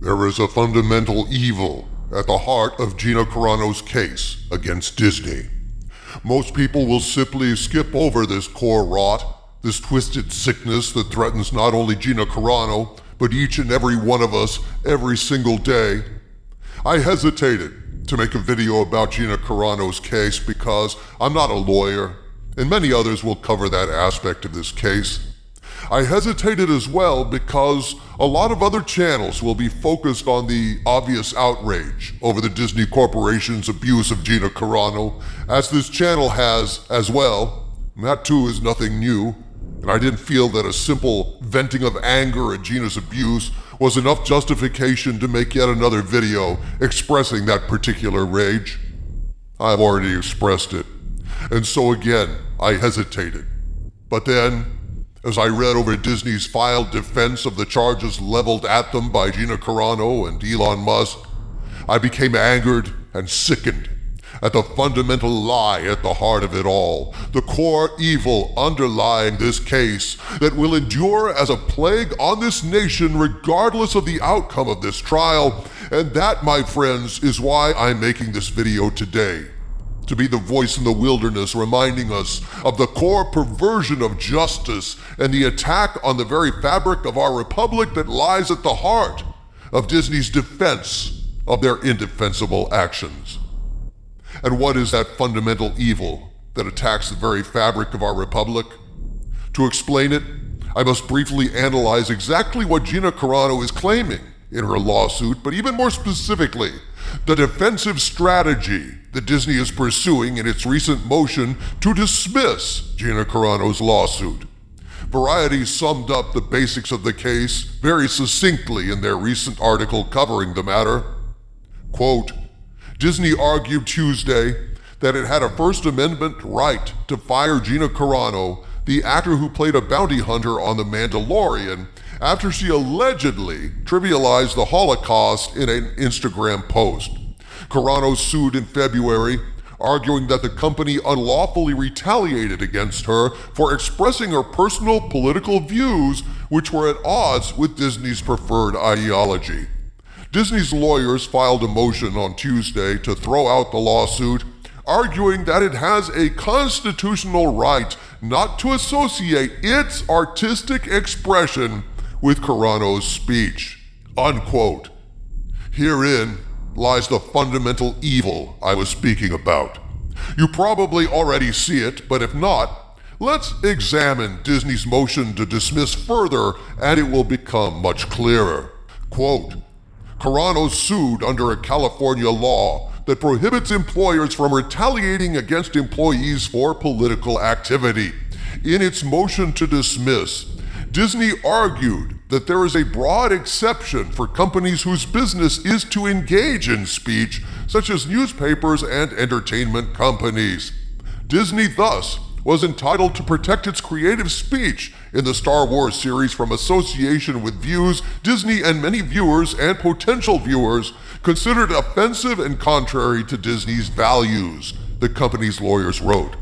There is a fundamental evil at the heart of Gina Carano's case against Disney. Most people will simply skip over this core rot, this twisted sickness that threatens not only Gina Carano, but each and every one of us every single day. I hesitated to make a video about Gina Carano's case because I'm not a lawyer, and many others will cover that aspect of this case. I hesitated as well because a lot of other channels will be focused on the obvious outrage over the Disney Corporation's abuse of Gina Carano, as this channel has as well. And that too is nothing new, and I didn't feel that a simple venting of anger at Gina's abuse was enough justification to make yet another video expressing that particular rage. I've already expressed it, and so again, I hesitated. But then, as I read over Disney's filed defense of the charges leveled at them by Gina Carano and Elon Musk, I became angered and sickened at the fundamental lie at the heart of it all, the core evil underlying this case that will endure as a plague on this nation regardless of the outcome of this trial. And that, my friends, is why I'm making this video today. To be the voice in the wilderness reminding us of the core perversion of justice and the attack on the very fabric of our republic that lies at the heart of Disney's defense of their indefensible actions. And what is that fundamental evil that attacks the very fabric of our republic? To explain it, I must briefly analyze exactly what Gina Carano is claiming in her lawsuit, but even more specifically, the defensive strategy that Disney is pursuing in its recent motion to dismiss Gina Carano's lawsuit. Variety summed up the basics of the case very succinctly in their recent article covering the matter. Quote, Disney argued Tuesday that it had a First Amendment right to fire Gina Carano, the actor who played a bounty hunter on The Mandalorian, after she allegedly trivialized the Holocaust in an Instagram post. Carano sued in February, arguing that the company unlawfully retaliated against her for expressing her personal political views, which were at odds with Disney's preferred ideology. Disney's lawyers filed a motion on Tuesday to throw out the lawsuit, arguing that it has a constitutional right not to associate its artistic expression with Carano's speech. Unquote. Herein lies the fundamental evil I was speaking about. You probably already see it, but if not, let's examine Disney's motion to dismiss further and it will become much clearer. Quote, Carano sued under a California law that prohibits employers from retaliating against employees for political activity. In its motion to dismiss, Disney argued that there is a broad exception for companies whose business is to engage in speech, such as newspapers and entertainment companies. Disney thus was entitled to protect its creative speech in the Star Wars series from association with views Disney and many viewers and potential viewers considered offensive and contrary to Disney's values, the company's lawyers wrote.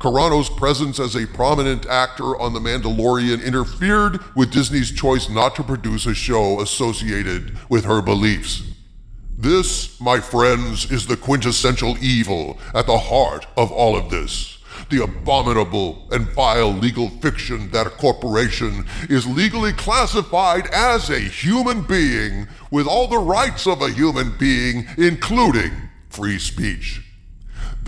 Carano's presence as a prominent actor on The Mandalorian interfered with Disney's choice not to produce a show associated with her beliefs. This, my friends, is the quintessential evil at the heart of all of this. The abominable and vile legal fiction that a corporation is legally classified as a human being with all the rights of a human being, including free speech.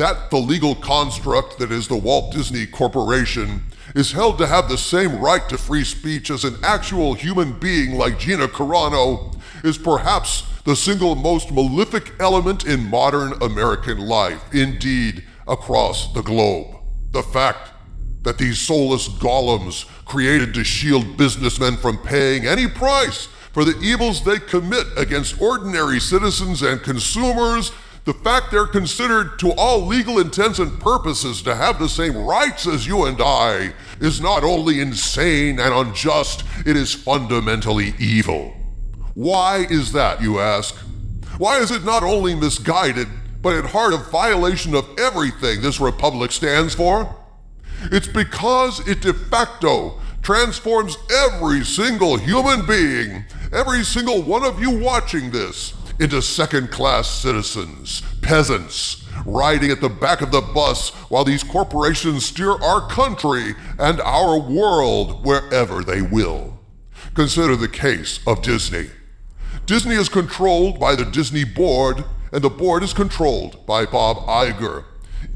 That the legal construct that is the Walt Disney Corporation is held to have the same right to free speech as an actual human being like Gina Carano is perhaps the single most malefic element in modern American life, indeed across the globe. The fact that these soulless golems created to shield businessmen from paying any price for the evils they commit against ordinary citizens and consumers, the fact they're considered to all legal intents and purposes to have the same rights as you and I is not only insane and unjust, it is fundamentally evil. Why is that, you ask? Why is it not only misguided, but at heart a violation of everything this republic stands for? It's because it de facto transforms every single human being, every single one of you watching this, into second-class citizens, peasants, riding at the back of the bus while these corporations steer our country and our world wherever they will. Consider the case of Disney. Disney is controlled by the Disney board, and the board is controlled by Bob Iger.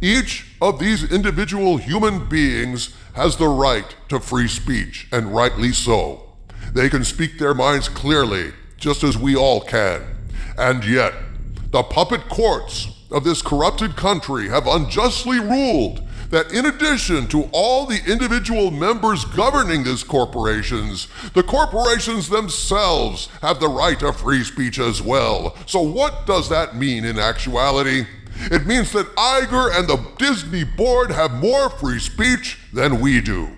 Each of these individual human beings has the right to free speech, and rightly so. They can speak their minds clearly, just as we all can. And yet, the puppet courts of this corrupted country have unjustly ruled that in addition to all the individual members governing these corporations, the corporations themselves have the right of free speech as well. So what does that mean in actuality? It means that Iger and the Disney board have more free speech than we do.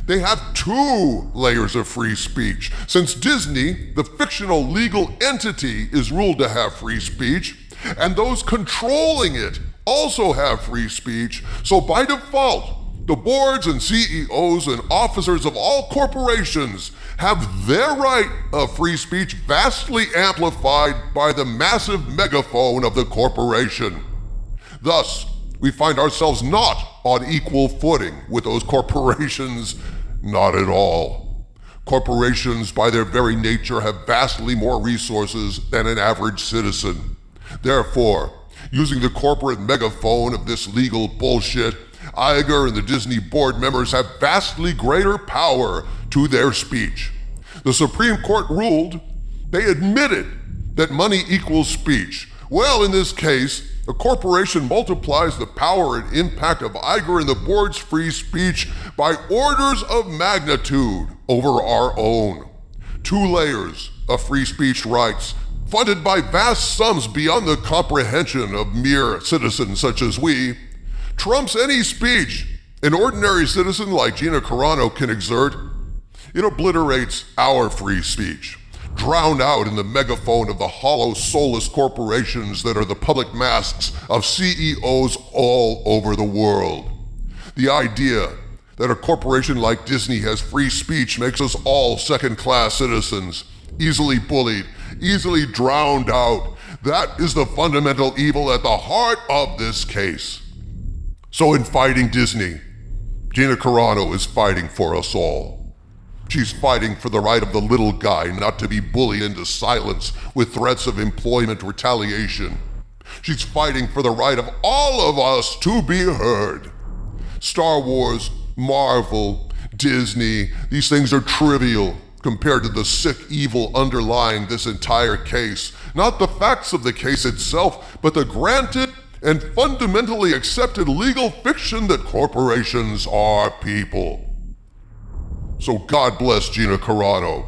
They have 2 layers of free speech. Since Disney, the fictional legal entity, is ruled to have free speech, and those controlling it also have free speech, so by default, the boards and CEOs and officers of all corporations have their right of free speech vastly amplified by the massive megaphone of the corporation. Thus, we find ourselves not on equal footing with those corporations, not at all. Corporations, by their very nature, have vastly more resources than an average citizen. Therefore, using the corporate megaphone of this legal bullshit, Iger and the Disney board members have vastly greater power to their speech. The Supreme Court ruled, they admitted that money equals speech. Well, in this case, a corporation multiplies the power and impact of Iger and the board's free speech by orders of magnitude over our own. 2 layers of free speech rights, funded by vast sums beyond the comprehension of mere citizens such as we, trumps any speech an ordinary citizen like Gina Carano can exert. It obliterates our free speech, drowned out in the megaphone of the hollow, soulless corporations that are the public masks of CEOs all over the world. The idea that a corporation like Disney has free speech makes us all second-class citizens, easily bullied, easily drowned out. That is the fundamental evil at the heart of this case. So in fighting Disney, Gina Carano is fighting for us all. She's fighting for the right of the little guy not to be bullied into silence with threats of employment retaliation. She's fighting for the right of all of us to be heard. Star Wars, Marvel, Disney, these things are trivial compared to the sick evil underlying this entire case. Not the facts of the case itself, but the granted and fundamentally accepted legal fiction that corporations are people. So God bless Gina Carano.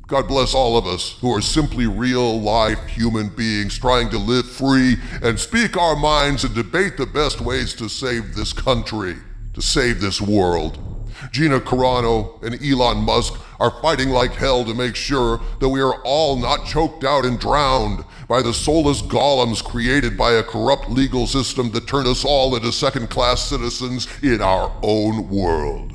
God bless all of us who are simply real-life human beings trying to live free and speak our minds and debate the best ways to save this country, to save this world. Gina Carano and Elon Musk are fighting like hell to make sure that we are all not choked out and drowned by the soulless golems created by a corrupt legal system that turned us all into second-class citizens in our own world.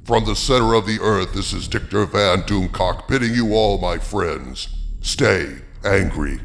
From the center of the earth, this is Dictor Van Doomcock bidding you all, my friends, stay angry.